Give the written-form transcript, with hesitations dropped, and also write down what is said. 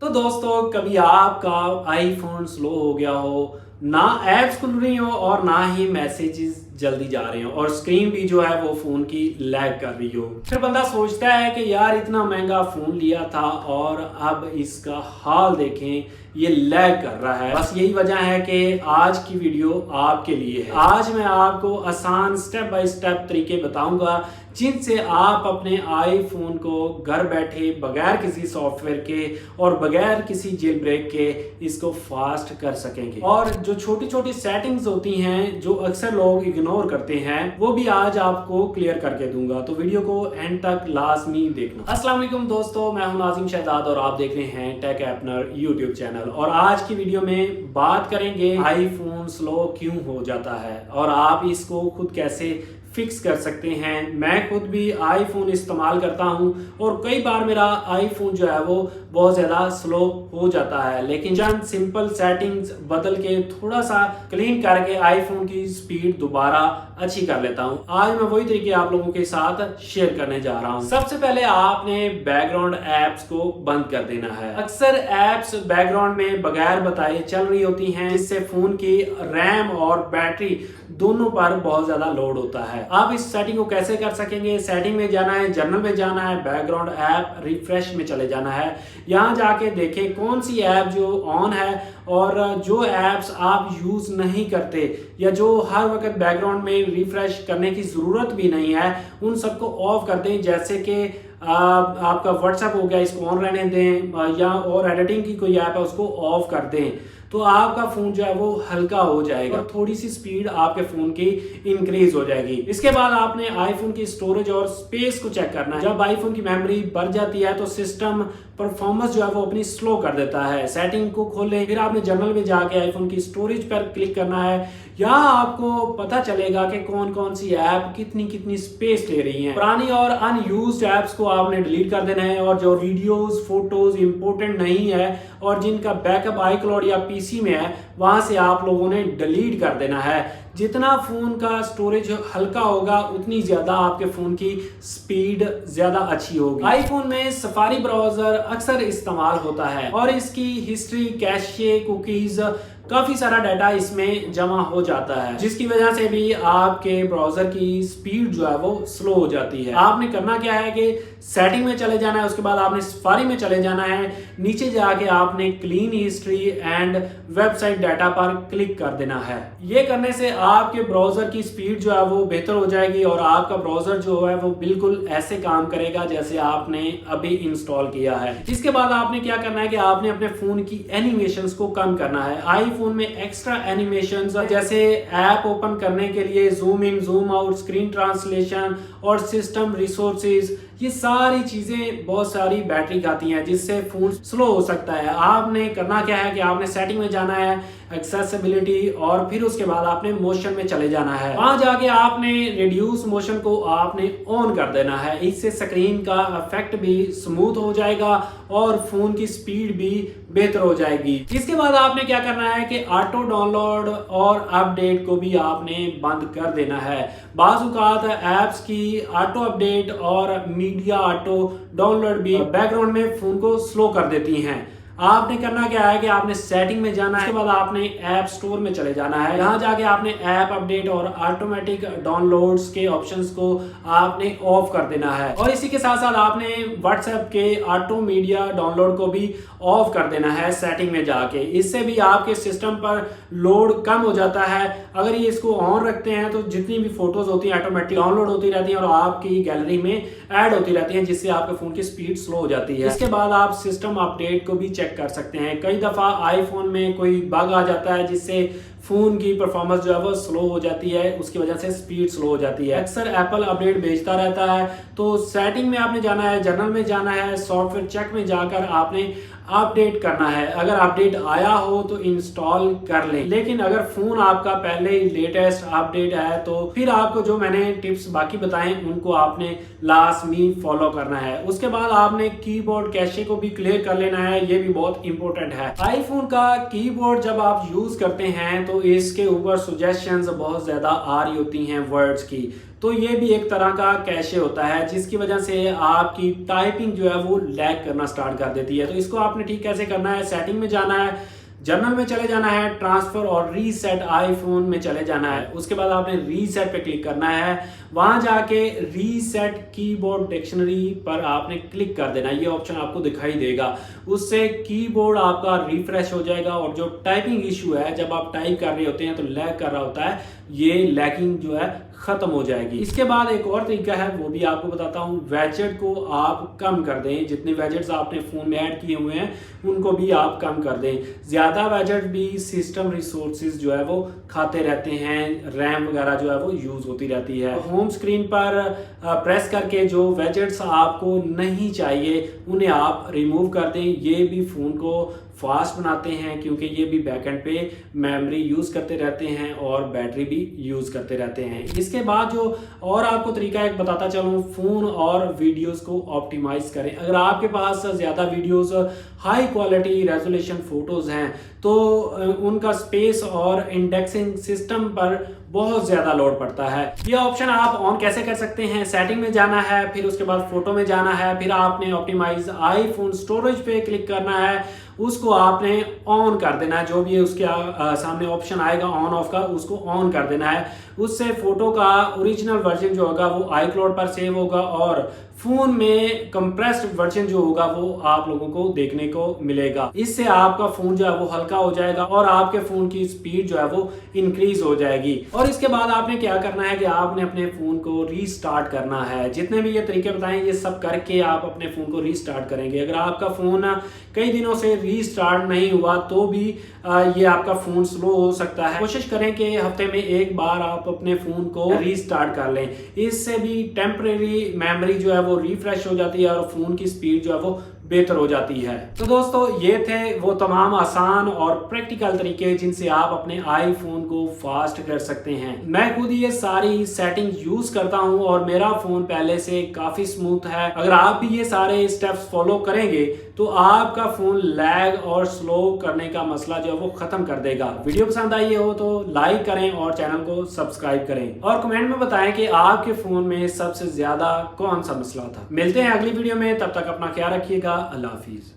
तो दोस्तों कभी आपका आईफोन स्लो हो गया हो, ना ऐप्स खुल रही हो और ना ही मैसेजेस जल्दी जा रहे हो और स्क्रीन भी जो है वो फ़ोन की लैग कर रही हो। फिर बंदा सोचता है कि यार इतना महंगा फ़ोन लिया था और अब इसका हाल देखें, ये लैग कर रहा है। बस यही वजह है कि आज की वीडियो आपके लिए है। आज मैं आपको आसान स्टेप बाय स्टेप तरीके बताऊंगा जिनसे आप अपने आईफोन को घर बैठे बगैर किसी सॉफ्टवेयर के और बगैर किसी जेल ब्रेक के इसको फास्ट कर सकेंगे। और जो छोटी छोटी सेटिंग्स होती हैं जो अक्सर लोग इग्नोर करते हैं वो भी आज आपको क्लियर करके दूंगा, तो वीडियो को एंड तक लाजमी देखना। अस्सलाम वालेकुम दोस्तों, मैं हूं नाजिम शहजाद और आप देख रहे हैं टेक एपनर यूट्यूब चैनल। और आज की वीडियो में बात करेंगे आईफोन स्लो क्यों हो जाता है और आप इसको खुद कैसे फिक्स कर सकते हैं। मैं खुद भी आईफोन इस्तेमाल करता हूं और कई बार मेरा आईफोन जो है वो बहुत ज़्यादा स्लो हो जाता है, लेकिन चंद सिंपल सेटिंग्स बदल के थोड़ा सा क्लीन करके आईफोन की स्पीड दोबारा अच्छी कर लेता हूं। आज मैं वही तरीके आप लोगों के साथ शेयर करने जा रहा हूं। सबसे पहले आपने बैकग्राउंड एप्स को बंद कर देना है। अक्सर एप्स बैकग्राउंड में बगैर बताए चल रही होती हैं, जिससे फोन की रैम और बैटरी दोनों पर बहुत ज्यादा लोड होता है। आप इस सेटिंग को कैसे कर सकेंगे? सेटिंग में जाना है, जनरल में जाना है, बैकग्राउंड ऐप रिफ्रेश में चले जाना है। यहाँ जाके देखें कौन सी ऐप जो ऑन है और जो ऐप्स आप यूज नहीं करते या जो हर वक्त बैकग्राउंड में रिफ्रेश करने की जरूरत भी नहीं है, उन सबको ऑफ कर दें। जैसे कि आपका व्हाट्सएप हो गया, इसको ऑन रहने दें, या और एडिटिंग की कोई ऐप है उसको ऑफ कर दें, तो आपका फोन जो है वो हल्का हो जाएगा और थोड़ी सी स्पीड आपके फोन की इंक्रीज हो जाएगी। इसके बाद आपने आईफोन की स्टोरेज और स्पेस को चेक करना है। जब आईफोन की मेमोरी बढ़ जाती है तो सिस्टम परफॉर्मेंस जो है वो अपनी स्लो कर देता है। सेटिंग को खोलें, फिर आपने जनरल में जाके आईफोन की स्टोरेज पर क्लिक करना है। यहाँ आपको पता चलेगा कि कौन कौन सी ऐप कितनी कितनी स्पेस ले रही हैं। पुरानी और अनयूज्ड ऐप्स को आपने डिलीट कर देना है और जो वीडियोस फोटोज इंपोर्टेंट नहीं है और जिनका बैकअप आईक्लाउड या पीसी में है वहां से आप लोगों ने डिलीट कर देना है। जितना फोन का स्टोरेज हल्का होगा उतनी ज्यादा आपके फोन की स्पीड ज्यादा अच्छी होगी। आईफोन में सफारी ब्राउजर अक्सर इस्तेमाल होता है और इसकी हिस्ट्री, कैशे, कुकीज, काफी सारा डाटा इसमें जमा हो जाता है, जिसकी वजह से भी आपके ब्राउजर की स्पीड जो है वो स्लो हो जाती है। आपने करना क्या है कि सेटिंग में चले जाना है, उसके बाद आपने सफारी में चले जाना है, नीचे जाके आपने clean history and website data पर क्लिक कर देना है। ये करने से आपके ब्राउजर की स्पीड जो है वो बेहतर हो जाएगी और आपका ब्राउजर जो है वो बिल्कुल ऐसे काम करेगा जैसे आपने अभी इंस्टॉल किया है। इसके बाद आपने क्या करना है कि आपने अपने फोन की एनिमेशंस को कम करना है। आईफोन में एक्स्ट्रा एनिमेशंस जैसे ऐप ओपन करने के लिए zoom in, zoom out, screen translation और सिस्टम रिसोर्सेज, ये सारी चीजें बहुत सारी बैटरी खाती हैं जिससे फोन स्लो हो सकता है। आपने करना क्या है कि आपने सेटिंग में जाना है, एक्सेसिबिलिटी, और फिर उसके बाद आपने मोशन में चले जाना है। वहां जाके आपने रिड्यूस मोशन को आपने ऑन कर देना है। इससे स्क्रीन का इफेक्ट भी स्मूथ हो जाएगा और फोन की स्पीड भी बेहतर हो जाएगी। इसके बाद आपने क्या करना है कि ऑटो डाउनलोड और अपडेट को भी आपने बंद कर देना है। बाज़-औक़ात ऐप्स की ऑटो अपडेट और मीडिया ऑटो डाउनलोड भी बैकग्राउंड में फोन को स्लो कर देती हैं। आपने करना क्या है कि आपने सेटिंग में जाना है, उसके बाद आपने ऐप स्टोर में चले जाना है। यहाँ जाके आपने ऐप अपडेट और ऑटोमेटिक डाउनलोड्स के ऑप्शंस को आपने ऑफ कर देना है और इसी के साथ साथ आपने व्हाट्सएप के ऑटो मीडिया डाउनलोड को भी ऑफ कर देना है सेटिंग में जाके। इससे भी आपके सिस्टम पर लोड कम हो जाता है। अगर ये इसको ऑन रखते हैं तो जितनी भी फोटोज होती हैं ऑटोमेटिक डाउनलोड होती रहती हैं और आपकी गैलरी में ऐड होती रहती हैं, जिससे आपके फोन की स्पीड स्लो हो जाती है। इसके बाद आप सिस्टम अपडेट को भी चेक कर सकते हैं। कई दफा आईफोन में कोई बग आ जाता है जिससे फोन की परफॉर्मेंस जो है वो स्लो हो जाती है, उसकी वजह से स्पीड स्लो हो जाती है। अक्सर एप्पल अपडेट भेजता रहता है, तो सेटिंग में आपने जाना है, जनरल में जाना है, सॉफ्टवेयर चेक में जाकर आपने अपडेट करना है। अगर अपडेट आया हो तो इंस्टॉल कर लें, लेकिन अगर फोन आपका पहले ही लेटेस्ट अपडेट है तो फिर आपको जो मैंने टिप्स बाकी बताएं उनको आपने लाजमी फॉलो करना है। उसके बाद आपने कीबोर्ड कैशे को भी क्लियर कर लेना है, ये भी बहुत इंपॉर्टेंट है। आईफोन का कीबोर्ड जब आप यूज करते हैं तो इसके ऊपर सजेशंस बहुत ज्यादा आ रही होती हैं वर्ड्स की, तो ये भी एक तरह का कैशे होता है जिसकी वजह से आपकी टाइपिंग जो है वो लैग करना स्टार्ट कर देती है। तो इसको आपने ठीक कैसे करना है, सेटिंग में जाना है, जर्नल में चले जाना है, ट्रांसफर और रीसेट आईफोन में चले जाना है। उसके बाद आपने रीसेट पे क्लिक करना है, वहां जाके रीसेट कीबोर्ड डिक्शनरी पर आपने क्लिक कर देना है। ये ऑप्शन आपको दिखाई देगा, उससे कीबोर्ड आपका रिफ्रेश हो जाएगा और जो टाइपिंग इशू है, जब आप टाइप कर रहे होते हैं तो लैग कर रहा होता है, ये लैगिंग जो है खत्म हो जाएगी। इसके बाद एक और तरीका है, वो भी आपको बताता हूँ। वैजेट को आप कम कर दें, जितने वैजेट्स आपने फोन में ऐड किए हुए हैं उनको भी आप कम कर दें। ज्यादा वैजेट भी सिस्टम रिसोर्सेज जो है वो खाते रहते हैं, रैम वगैरह जो है वो यूज होती रहती है। होम स्क्रीन पर प्रेस करके जो वैजेट्स आपको नहीं चाहिए उन्हें आप रिमूव कर दें। ये भी फोन को फास्ट बनाते हैं क्योंकि ये भी बैकएंड पे मेमोरी यूज करते रहते हैं और बैटरी भी यूज करते रहते हैं। इसके बाद जो और आपको तरीका एक बताता चलूं, फोन और वीडियोस को ऑप्टिमाइज करें। अगर आपके पास ज्यादा videos, high quality resolution photos हैं तो उनका स्पेस और इंडेक्सिंग सिस्टम पर बहुत ज्यादा लोड पड़ता है। ये ऑप्शन आप ऑन कैसे कर सकते हैं, सेटिंग में जाना है, फिर उसके बाद फोटो में जाना है, फिर आपने ऑप्टिमाइज आईफोन स्टोरेज पे क्लिक करना है, उसको आपने ऑन कर देना है। जो भी है उसके सामने ऑप्शन आएगा ऑन ऑफ का, उसको ऑन कर देना है। उससे फोटो का ओरिजिनल वर्जन जो होगा वो iCloud पर सेव होगा और फोन में कंप्रेस्ड वर्जन जो होगा वो आप लोगों को देखने को मिलेगा। इससे आपका फोन जो है वो हल्का हो जाएगा और आपके फोन की स्पीड जो है वो इंक्रीज हो जाएगी। और इसके बाद आपने क्या करना है कि आपने अपने फोन को रीस्टार्ट करना है। जितने भी ये तरीके बताएं ये सब करके आप अपने फोन को रीस्टार्ट करेंगे। अगर आपका फोन कई दिनों से रीस्टार्ट नहीं हुआ तो भी ये आपका फोन स्लो हो सकता है। कोशिश करें कि हफ्ते में एक बार आप अपने फोन को रीस्टार्ट कर लें। इससे भी टेम्परेरी मेमोरी जो है वो रिफ्रेश हो जाती है और फोन की स्पीड जो है वो बेहतर हो जाती है। तो दोस्तों ये थे वो तमाम आसान और प्रैक्टिकल तरीके जिनसे आप अपने आईफोन को फास्ट कर सकते हैं। मैं खुद ये सारी सेटिंग यूज करता हूं और मेरा फोन पहले से काफी स्मूथ है। अगर आप भी ये सारे स्टेप्स फॉलो करेंगे तो आपका फोन लैग और स्लो करने का मसला जो है वो खत्म कर देगा। वीडियो पसंद आई हो तो लाइक करें और चैनल को सब्सक्राइब करें और कमेंट में बताएं कि आपके फोन में सबसे ज्यादा कौन सा मसला था। मिलते हैं अगली वीडियो में, तब तक अपना ख्याल रखिएगा। अल्लाह हाफिज।